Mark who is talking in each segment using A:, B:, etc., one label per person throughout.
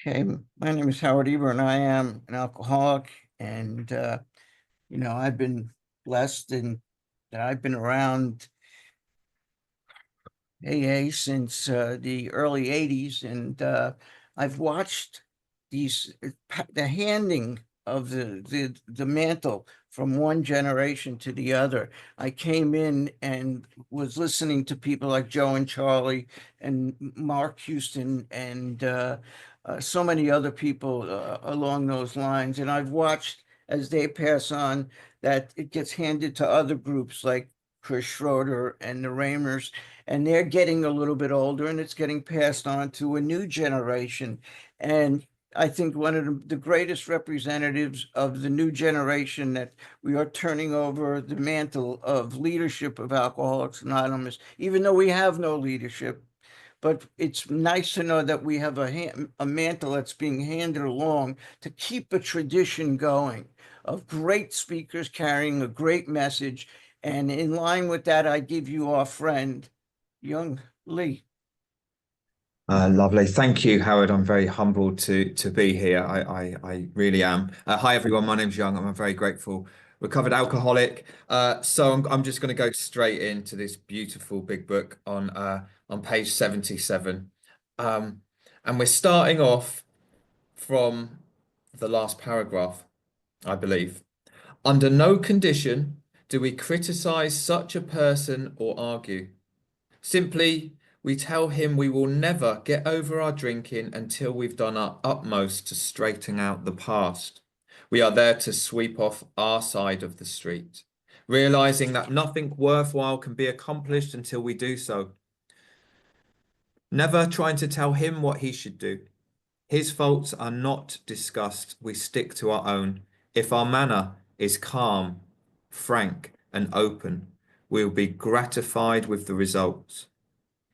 A: Okay, my name is Howard Eber, and I am an alcoholic. And I've been blessed in that I've been around AA since the early '80s, and I've watched the handing of the mantle from one generation to the other. I came in and was listening to people like Joe and Charlie and Mark Houston and so many other people along those lines, and I've watched as they pass on that it gets handed to other groups like Chris Schroeder and the Ramers, and they're getting a little bit older and it's getting passed on to a new generation. And I think one of the greatest representatives of the new generation that we are turning over the mantle of leadership of Alcoholics Anonymous, even though we have no leadership. But it's nice to know that we have a mantle that's being handed along to keep a tradition going of great speakers carrying a great message. And in line with that, I give you our friend, young Lee.
B: Lovely. Thank you, Howard. I'm very humbled to be here. I really am. Hi, everyone. My name's Young. I'm a very grateful recovered alcoholic. So I'm just going to go straight into this beautiful big book on page 77. And we're starting off from the last paragraph, I believe. Under no condition do we criticize such a person or argue. Simply, we tell him we will never get over our drinking until we've done our utmost to straighten out the past. We are there to sweep off our side of the street, realizing that nothing worthwhile can be accomplished until we do so. Never trying to tell him what he should do. His faults are not discussed, we stick to our own. If our manner is calm, frank, and open, we will be gratified with the results.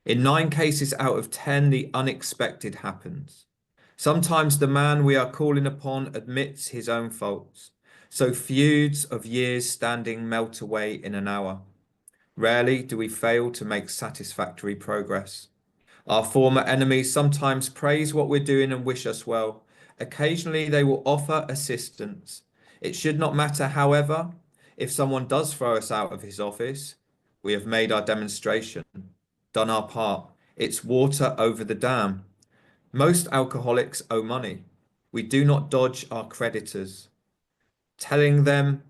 B: In 9 cases out of 10, the unexpected happens. Sometimes the man we are calling upon admits his own faults, so feuds of years standing melt away in an hour. Rarely do we fail to make satisfactory progress. Our former enemies sometimes praise what we're doing and wish us well. Occasionally they will offer assistance. It should not matter, however, if someone does throw us out of his office. We have made our demonstration, done our part. It's water over the dam. Most alcoholics owe money. We do not dodge our creditors. Telling them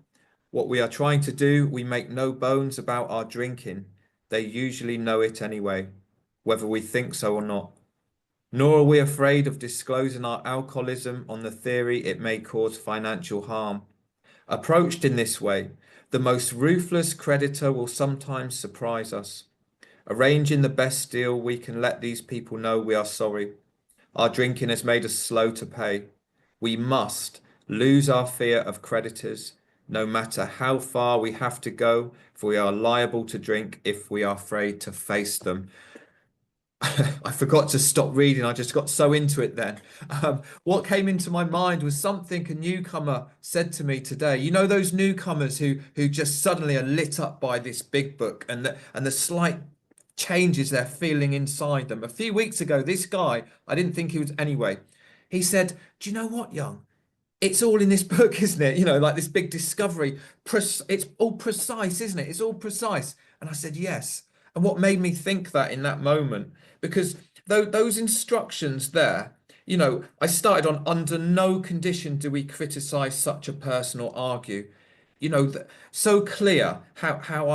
B: what we are trying to do, we make no bones about our drinking. They usually know it anyway, whether we think so or not. Nor are we afraid of disclosing our alcoholism on the theory it may cause financial harm. Approached in this way, the most ruthless creditor will sometimes surprise us. Arranging the best deal, we can let these people know we are sorry. Our drinking has made us slow to pay. We must lose our fear of creditors, no matter how far we have to go, for we are liable to drink if we are afraid to face them. I forgot to stop reading. I just got so into it then. What came into my mind was something a newcomer said to me today. You know those newcomers who just suddenly are lit up by this big book and the slight changes they're feeling inside them. A few weeks ago, this guy, I didn't think he was anyway. He said, "Do you know what, Young? It's all in this book, isn't it? You know, like this big discovery. It's all precise, isn't it? It's all precise." And I said, "Yes." And what made me think that in that moment, because those instructions there, you know, I started on under no condition do we criticize such a person or argue. You know, so clear how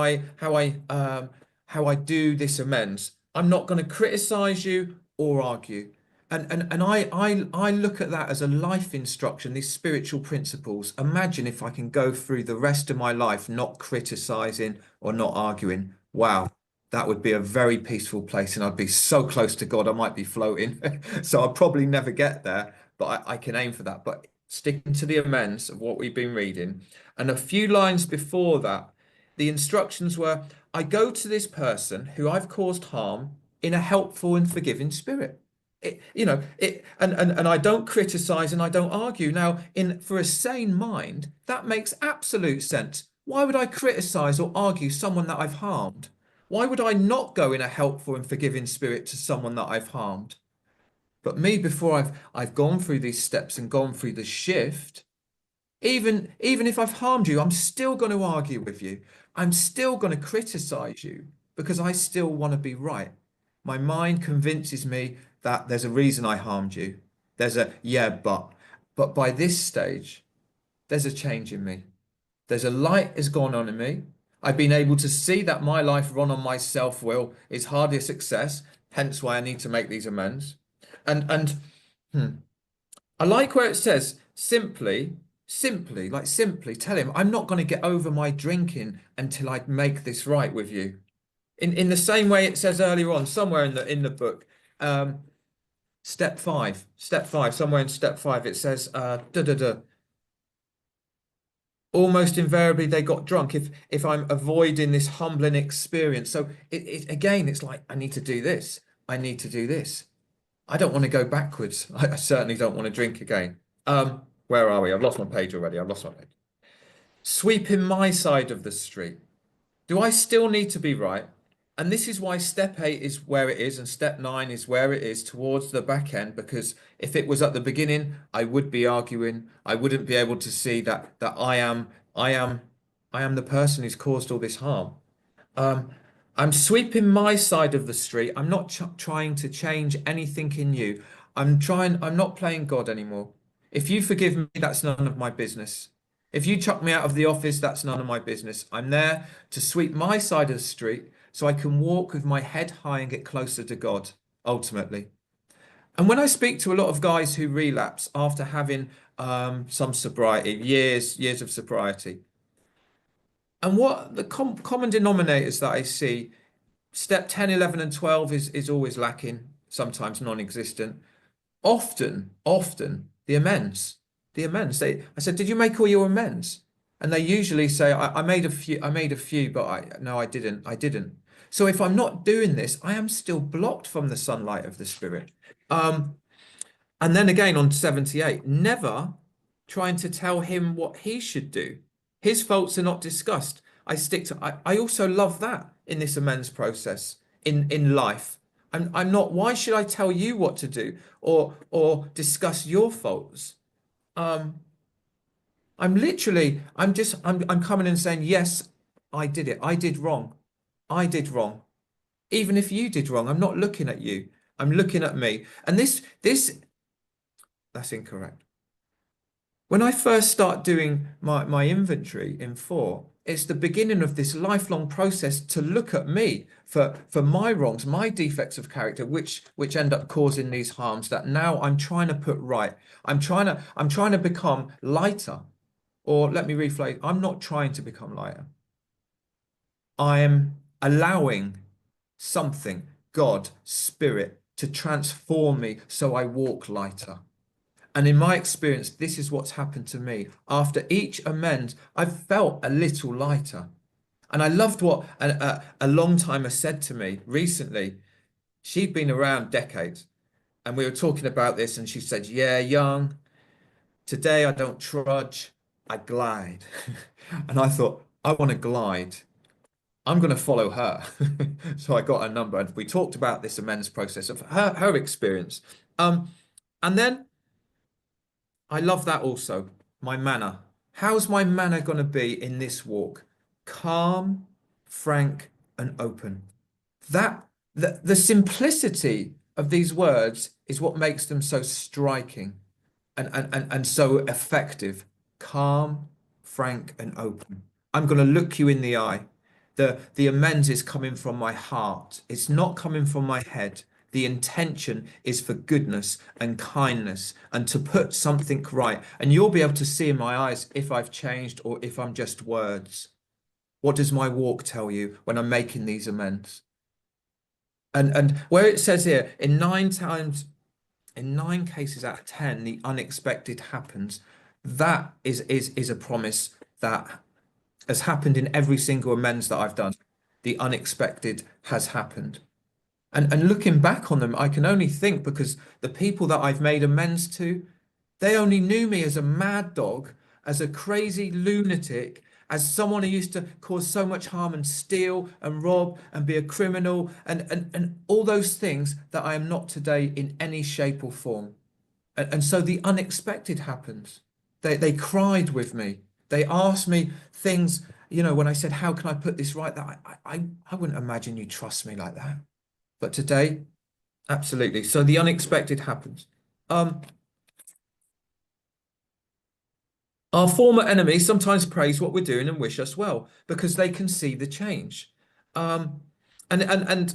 B: I do this amends. I'm not going to criticize you or argue. And I look at that as a life instruction, these spiritual principles. Imagine if I can go through the rest of my life not criticizing or not arguing. Wow, that would be a very peaceful place, and I'd be so close to God, I might be floating. So I'll probably never get there, but I can aim for that. But sticking to the amends of what we've been reading, and a few lines before that, the instructions were, I go to this person who I've caused harm in a helpful and forgiving spirit. And I don't criticize and I don't argue. Now, for a sane mind, that makes absolute sense. Why would I criticize or argue someone that I've harmed? Why would I not go in a helpful and forgiving spirit to someone that I've harmed? But me, before I've gone through these steps and gone through the shift, even if I've harmed you, I'm still going to argue with you. I'm still going to criticize you because I still want to be right. My mind convinces me that there's a reason I harmed you. There's a yeah, but by this stage, there's a change in me. There's a light has gone on in me. I've been able to see that my life run on my self-will is hardly a success, hence why I need to make these amends. And hmm, I like where it says simply tell him, I'm not going to get over my drinking until I make this right with you. In the same way it says earlier on, somewhere in the book, um, step five, somewhere in step five, it says, almost invariably they got drunk if I'm avoiding this humbling experience. So again, it's like, I need to do this. I need to do this. I don't want to go backwards. I certainly don't want to drink again. Where are we? I've lost my page already. I've lost my page. Sweeping my side of the street. Do I still need to be right? And this is why step 8 is where it is and step 9 is where it is towards the back end, because if it was at the beginning, I would be arguing. I wouldn't be able to see that I am the person who's caused all this harm. Um, I'm sweeping my side of the street. I'm not trying to change anything in you. I'm not playing God anymore. If you forgive me, that's none of my business. If you chuck me out of the office, that's none of my business. I'm there to sweep my side of the street so I can walk with my head high and get closer to God, ultimately. And when I speak to a lot of guys who relapse after having some sobriety, years of sobriety, and what the common denominators that I see, step 10, 11, and 12 is always lacking, sometimes non-existent. Often the amends. The amends. I said, did you make all your amends? And they usually say, I made a few, but no, I didn't. I didn't. So if I'm not doing this, I am still blocked from the sunlight of the Spirit. And then again on 78, never trying to tell him what he should do. His faults are not discussed. I also love that in this amends process in life. I'm not, why should I tell you what to do or discuss your faults? I'm coming and saying, yes, I did it. I did wrong. I did wrong. Even if you did wrong, I'm not looking at you. I'm looking at me. And that's incorrect. When I first start doing my inventory in 4, it's the beginning of this lifelong process to look at me for my wrongs, my defects of character, which end up causing these harms that now I'm trying to put right. I'm trying to become lighter. Or let me rephrase, I'm not trying to become lighter. I am allowing something, God, Spirit, to transform me so I walk lighter. And in my experience, this is what's happened to me. After each amends, I've felt a little lighter. And I loved what a long timer said to me recently. She'd been around decades. And we were talking about this, and she said, yeah, young, today I don't trudge, I glide. And I thought, I want to glide. I'm going to follow her. So I got her number, and we talked about this amends process of her experience. And then I love that also. My manner. How's my manner going to be in this walk? Calm, frank, and open. The simplicity of these words is what makes them so striking and so effective. Calm, frank, and open. I'm going to look you in the eye. The amends is coming from my heart. It's not coming from my head. The intention is for goodness and kindness and to put something right. And you'll be able to see in my eyes if I've changed or if I'm just words. What does my walk tell you when I'm making these amends? And where it says here, in 9 cases out of 10, the unexpected happens. That is a promise that has happened in every single amends that I've done. The unexpected has happened. And looking back on them, I can only think because the people that I've made amends to, they only knew me as a mad dog, as a crazy lunatic, as someone who used to cause so much harm and steal and rob and be a criminal and all those things, that I am not today in any shape or form. And so the unexpected happens. They cried with me. They asked me things, when I said, how can I put this right? That I wouldn't imagine you trust me like that. But today, absolutely. So the unexpected happens. Our former enemies sometimes praise what we're doing and wish us well because they can see the change. Um, and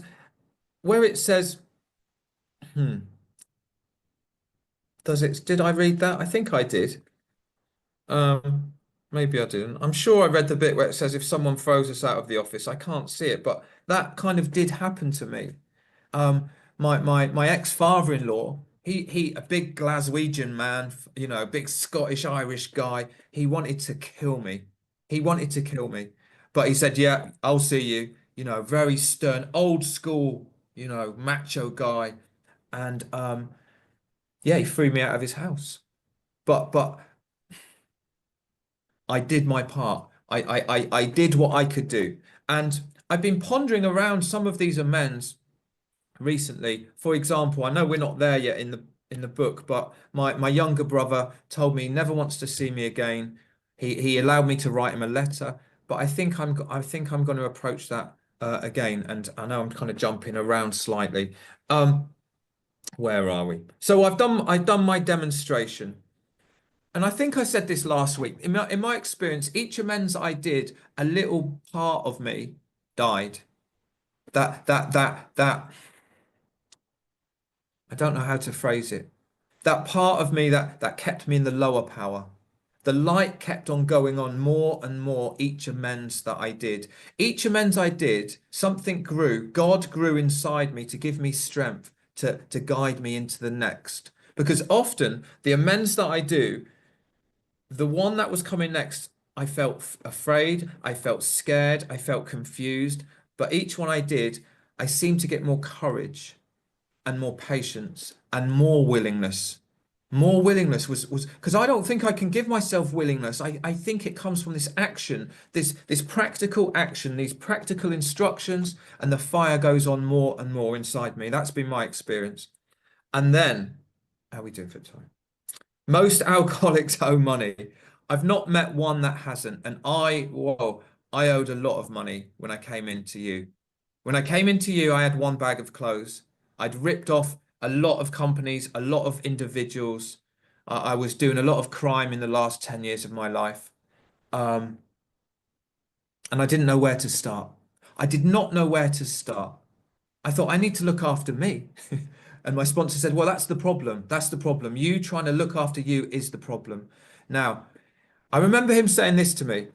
B: where it says, did I read that? I think I did. Um, Maybe I didn't. I'm sure I read the bit where it says if someone throws us out of the office, I can't see it, but that kind of did happen to me. Um, my ex-father-in-law, he a big Glaswegian man, a big Scottish Irish guy. He wanted to kill me. He wanted to kill me, but he said, "Yeah, I'll see you." Very stern, old school, macho guy, and yeah, he threw me out of his house. But I did my part. I did what I could do. And I've been pondering around some of these amends recently. For example, I know we're not there yet in the book, but my younger brother told me he never wants to see me again. He allowed me to write him a letter, but I think I'm going to approach that again. And I know I'm kind of jumping around slightly. Where are we? So I've done my demonstration. And I think I said this last week. In my experience, each amends I did, a little part of me died. That I don't know how to phrase it. That part of me that kept me in the lower power. The light kept on going on more and more each amends that I did. Each amends I did, something grew. God grew inside me to give me strength to guide me into the next. Because often the amends that I do, the one that was coming next, I felt afraid, I felt scared, I felt confused. But each one I did, I seemed to get more courage and more patience and more willingness. More willingness was because I don't think I can give myself willingness. I think it comes from this action, this practical action, these practical instructions, and the fire goes on more and more inside me. That's been my experience. And then, how are we doing for time? Most alcoholics owe money. I've not met one that hasn't. And I owed a lot of money when I came into you. When I came into you, I had one bag of clothes. I'd ripped off a lot of companies, a lot of individuals. I was doing a lot of crime in the last 10 years of my life. Um, and I didn't know where to start. I did not know where to start. I thought I need to look after me. And my sponsor said, well, that's the problem. That's the problem. You trying to look after you is the problem. Now, I remember him saying this to me.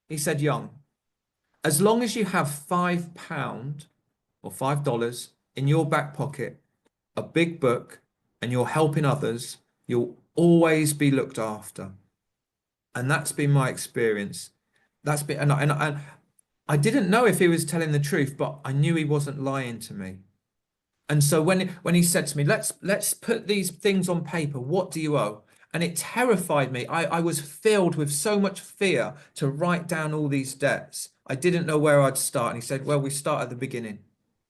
B: He said, Young, as long as you have £5 or $5 in your back pocket, a big book, and you're helping others, you'll always be looked after. And that's been my experience. That's been, and I didn't know if he was telling the truth, but I knew he wasn't lying to me. And so when he said to me, let's put these things on paper, what do you owe? And it terrified me. I was filled with so much fear to write down all these debts. I didn't know where I'd start. And he said, well, we start at the beginning.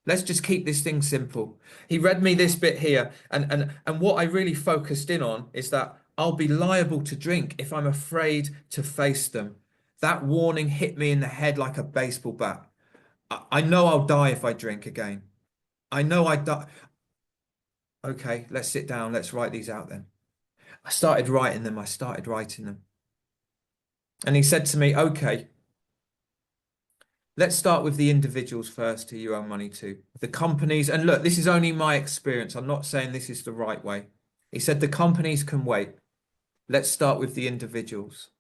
B: Let's just keep this thing simple. He read me this bit here, and what I really focused in on is that I'll be liable to drink if I'm afraid to face them. That warning hit me in the head like a baseball bat. I know I'll die if I drink again. I know I die. Okay, let's sit down. Let's write these out then. I started writing them. I started writing them. And he said to me, okay, let's start with the individuals first who you owe money to. The companies, and look, this is only my experience. I'm not saying this is the right way. He said the companies can wait. Let's start with the individuals.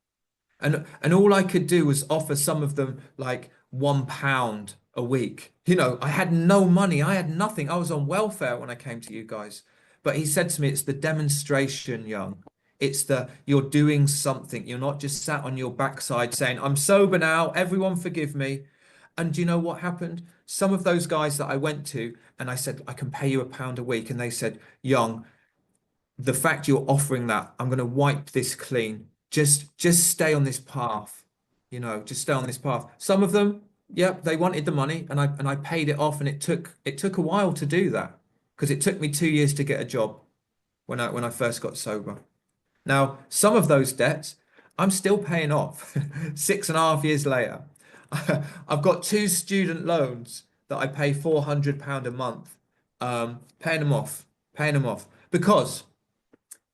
B: And all I could do was offer some of them like £1 a week. I had no money. I had nothing. I was on welfare when I came to you guys. But he said to me, it's the demonstration, Young. It's you're doing something. You're not just sat on your backside saying, I'm sober now. Everyone forgive me. And do you know what happened? Some of those guys that I went to and I said, I can pay you £1 a week. And they said, Young, the fact you're offering that, I'm going to wipe this clean. just stay on this path, just stay on this path. Some of them, yep, they wanted the money, and I paid it off, and it took a while to do that because it took me 2 years to get a job when I first got sober. Now, some of those debts I'm still paying off 6.5 years later. I've got two student loans that I pay £400 a month, paying them off because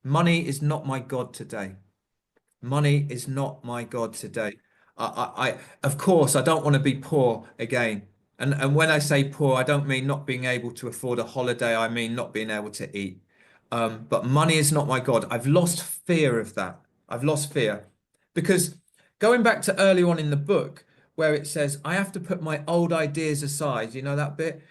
B: money is not my God today. Money is not my God today. Of course, I don't want to be poor again. And when I say poor, I don't mean not being able to afford a holiday. I mean not being able to eat. But money is not my God. I've lost fear of that. I've lost fear because going back to early on in the book where it says, I have to put my old ideas aside. You know that bit?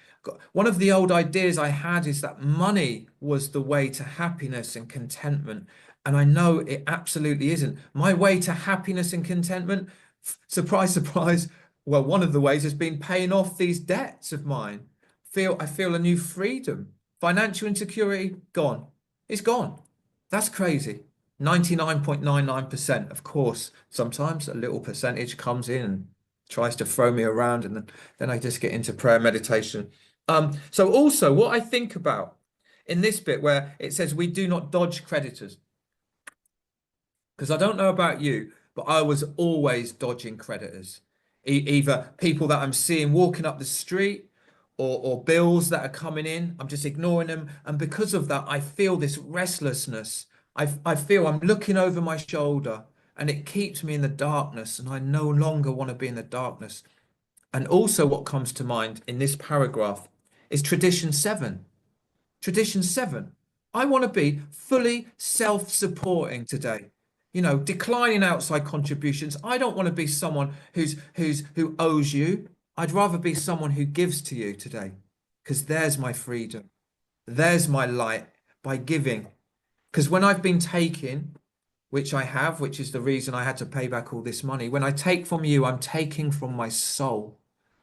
B: One of the old ideas I had is that money was the way to happiness and contentment. And I know it absolutely isn't. My way to happiness and contentment, surprise, surprise. Well, one of the ways has been paying off these debts of mine. I feel a new freedom. Financial insecurity, gone. It's gone. That's crazy. 99.99%. Of course, sometimes a little percentage comes in and tries to throw me around, and then I just get into prayer meditation. So also what I think about in this bit where it says we do not dodge creditors. Because I don't know about you, but I was always dodging creditors. Either people that I'm seeing walking up the street or bills that are coming in, I'm just ignoring them. And because of that, I feel this restlessness. I feel I'm looking over my shoulder and it keeps me in the darkness, and I no longer want to be in the darkness. And also, what comes to mind in this paragraph is tradition 7. Tradition 7. I want to be fully self-supporting today. Declining outside contributions. I don't want to be someone who owes you. I'd rather be someone who gives to you today, because there's my freedom. There's my light by giving. Because when I've been taking, which I have, which is the reason I had to pay back all this money, when I take from you, I'm taking from my soul.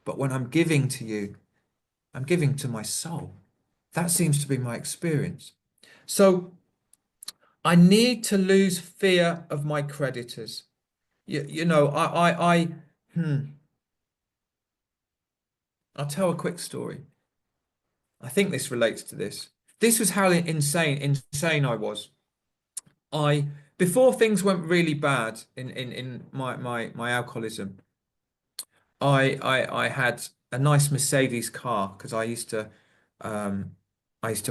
B: But when I'm giving to you, I'm giving to my soul. That seems to be my experience. So I need to lose fear of my creditors. You know, I'll tell a quick story. I think this relates to this. This was how insane I was. Before things went really bad in my alcoholism, I had a nice Mercedes car because I used to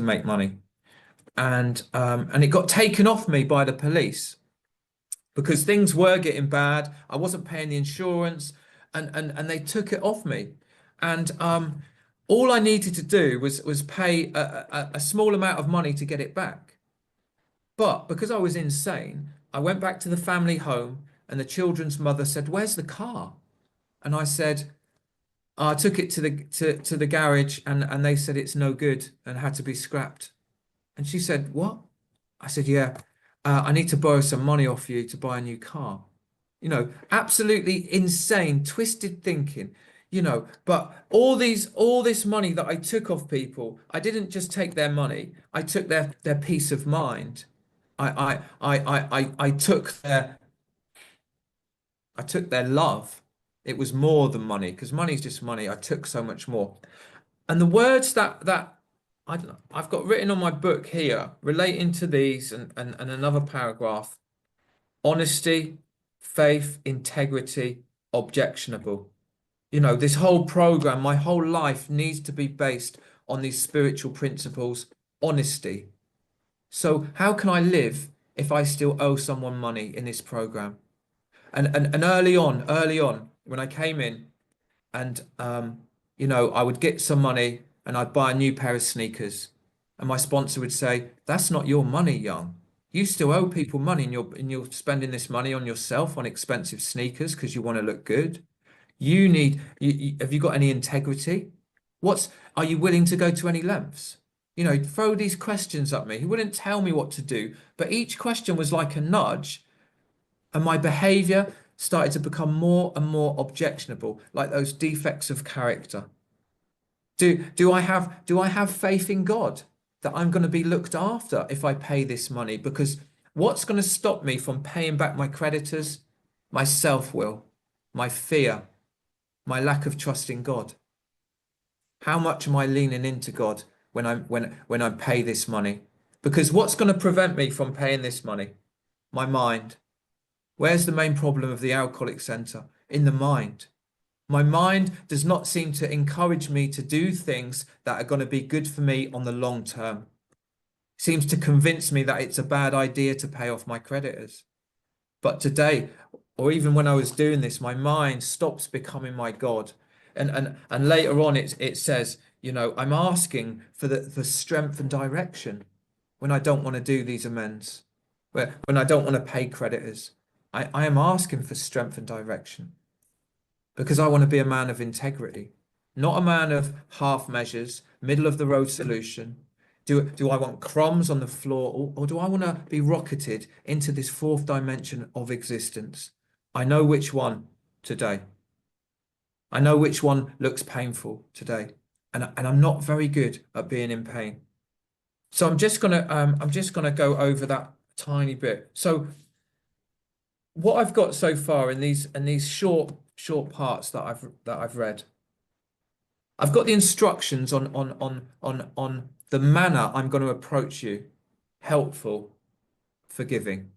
B: make money, and it got taken off me by the police because things were getting bad. I wasn't paying the insurance, and they took it off me. And all I needed to do was pay a small amount of money to get it back. But because I was insane, I went back to the family home, and the children's mother said, "Where's the car?" And I said, I took it to the garage, and they said it's no good and had to be scrapped. And she said, "What?" I said, "Yeah, I need to borrow some money off you to buy a new car." Absolutely insane, twisted thinking, but all this money that I took off people, I didn't just take their money, I took their peace of mind. I took their love. It was more than money, because money is just money. I took so much more. And the words that I've got written on my book here relating to these and another paragraph: honesty, faith, integrity, objectionable. This whole program, my whole life needs to be based on these spiritual principles. Honesty. So how can I live if I still owe someone money in this program? And early on, when I came in, and I would get some money and I'd buy a new pair of sneakers, and my sponsor would say, "That's not your money, young. You still owe people money, and you're spending this money on yourself on expensive sneakers because you want to look good. Have you got any integrity? Are you willing to go to any lengths?" Throw these questions at me. He wouldn't tell me what to do, but each question was like a nudge, and my behavior started to become more and more objectionable, like those defects of character. Do I have faith in God that I'm going to be looked after if I pay this money? Because What's going to stop me from paying back my creditors? My self-will, my fear, my lack of trust in God. How much am I leaning into God when I pay this money? Because what's going to prevent me from paying this money? My mind. Where's the main problem of the alcoholic center? In the mind. My mind does not seem to encourage me to do things that are going to be good for me on the long term. Seems to convince me that it's a bad idea to pay off my creditors. But today, or even when I was doing this, my mind stops becoming my God. And later on it says, you know, I'm asking for the strength and direction when I don't want to do these amends, when I don't want to pay creditors. I am asking for strength and direction because I want to be a man of integrity, not a man of half measures, middle of the road solution. Do I want crumbs on the floor, or do I want to be rocketed into this fourth dimension of existence? I know which one today. I know which one looks painful today, and I'm not very good at being in pain. So I'm just gonna go over that tiny bit. So what I've got so far in these short parts that I've read, I've got the instructions on the manner I'm going to approach you. Helpful, forgiving.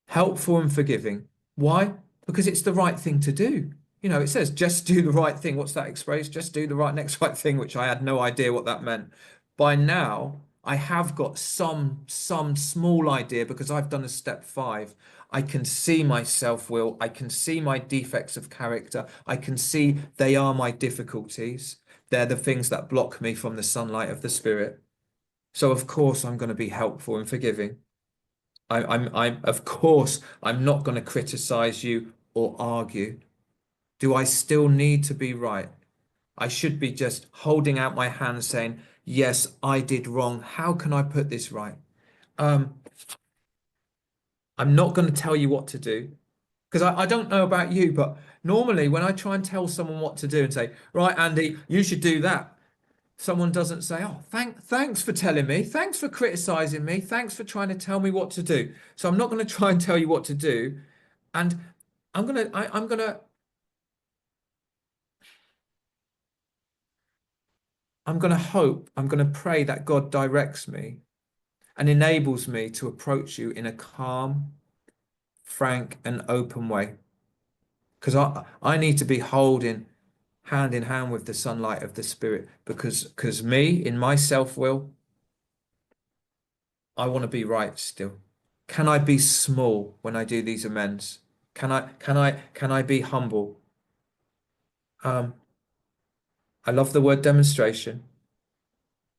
B: Helpful and forgiving. Why? Because it's the right thing to do. You know, it says just do the right thing. What's that expression? Just do the next right thing, which I had no idea what that meant. By now, I have got some small idea because I've done a step 5. I can see my self-will. I can see my defects of character. I can see they are my difficulties. They're the things that block me from the sunlight of the Spirit. So of course I'm going to be helpful and forgiving. Of course I'm not going to criticize you or argue. Do I still need to be right? I should be just holding out my hand saying, yes, I did wrong. How can I put this right? I'm not going to tell you what to do because I don't know about you, but normally when I try and tell someone what to do and say, right, Andy, you should do that, someone doesn't say, oh, thanks for telling me. Thanks for criticizing me. Thanks for trying to tell me what to do. So I'm not going to try and tell you what to do. And I'm going to, I'm going to, I'm going to hope, I'm going to pray that God directs me and enables me to approach you in a calm, frank, and open way. Because I need to be holding hand in hand with the sunlight of the Spirit. Because me, in my self-will, I want to be right still. Can I be small when I do these amends? Can I be humble? Um, I love the word demonstration.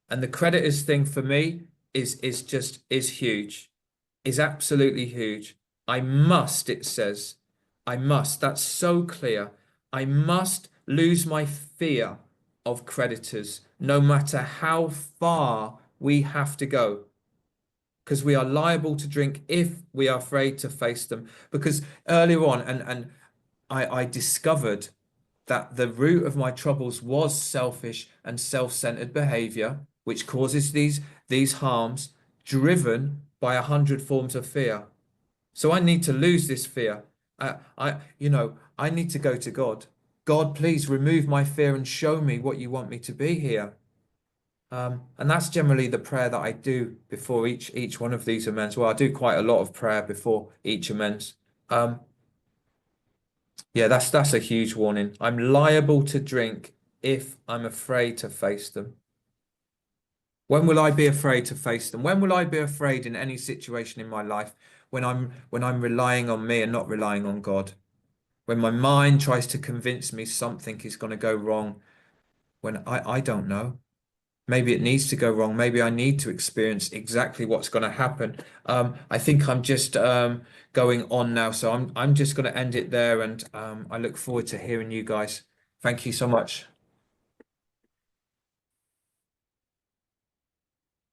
B: And the creditors thing for me is huge, is absolutely huge. I must, it says, I must, that's so clear. I must lose my fear of creditors, no matter how far we have to go, because we are liable to drink if we are afraid to face them. Because earlier on, and I discovered that the root of my troubles was selfish and self-centered behavior, which causes these harms, driven by 100 forms of fear. So I need to lose this fear. I need to go to God. God, please remove my fear and show me what you want me to be here. And that's generally the prayer that I do before each one of these amends. Well, I do quite a lot of prayer before each amends. Yeah, that's a huge warning. I'm liable to drink if I'm afraid to face them. When will I be afraid to face them? When will I be afraid in any situation in my life when I'm relying on me and not relying on God? When my mind tries to convince me something is going to go wrong when I don't know. Maybe it needs to go wrong. Maybe I need to experience exactly what's going to happen. I think I'm just going on now, so I'm just going to end it there, and I look forward to hearing you guys. Thank you so much.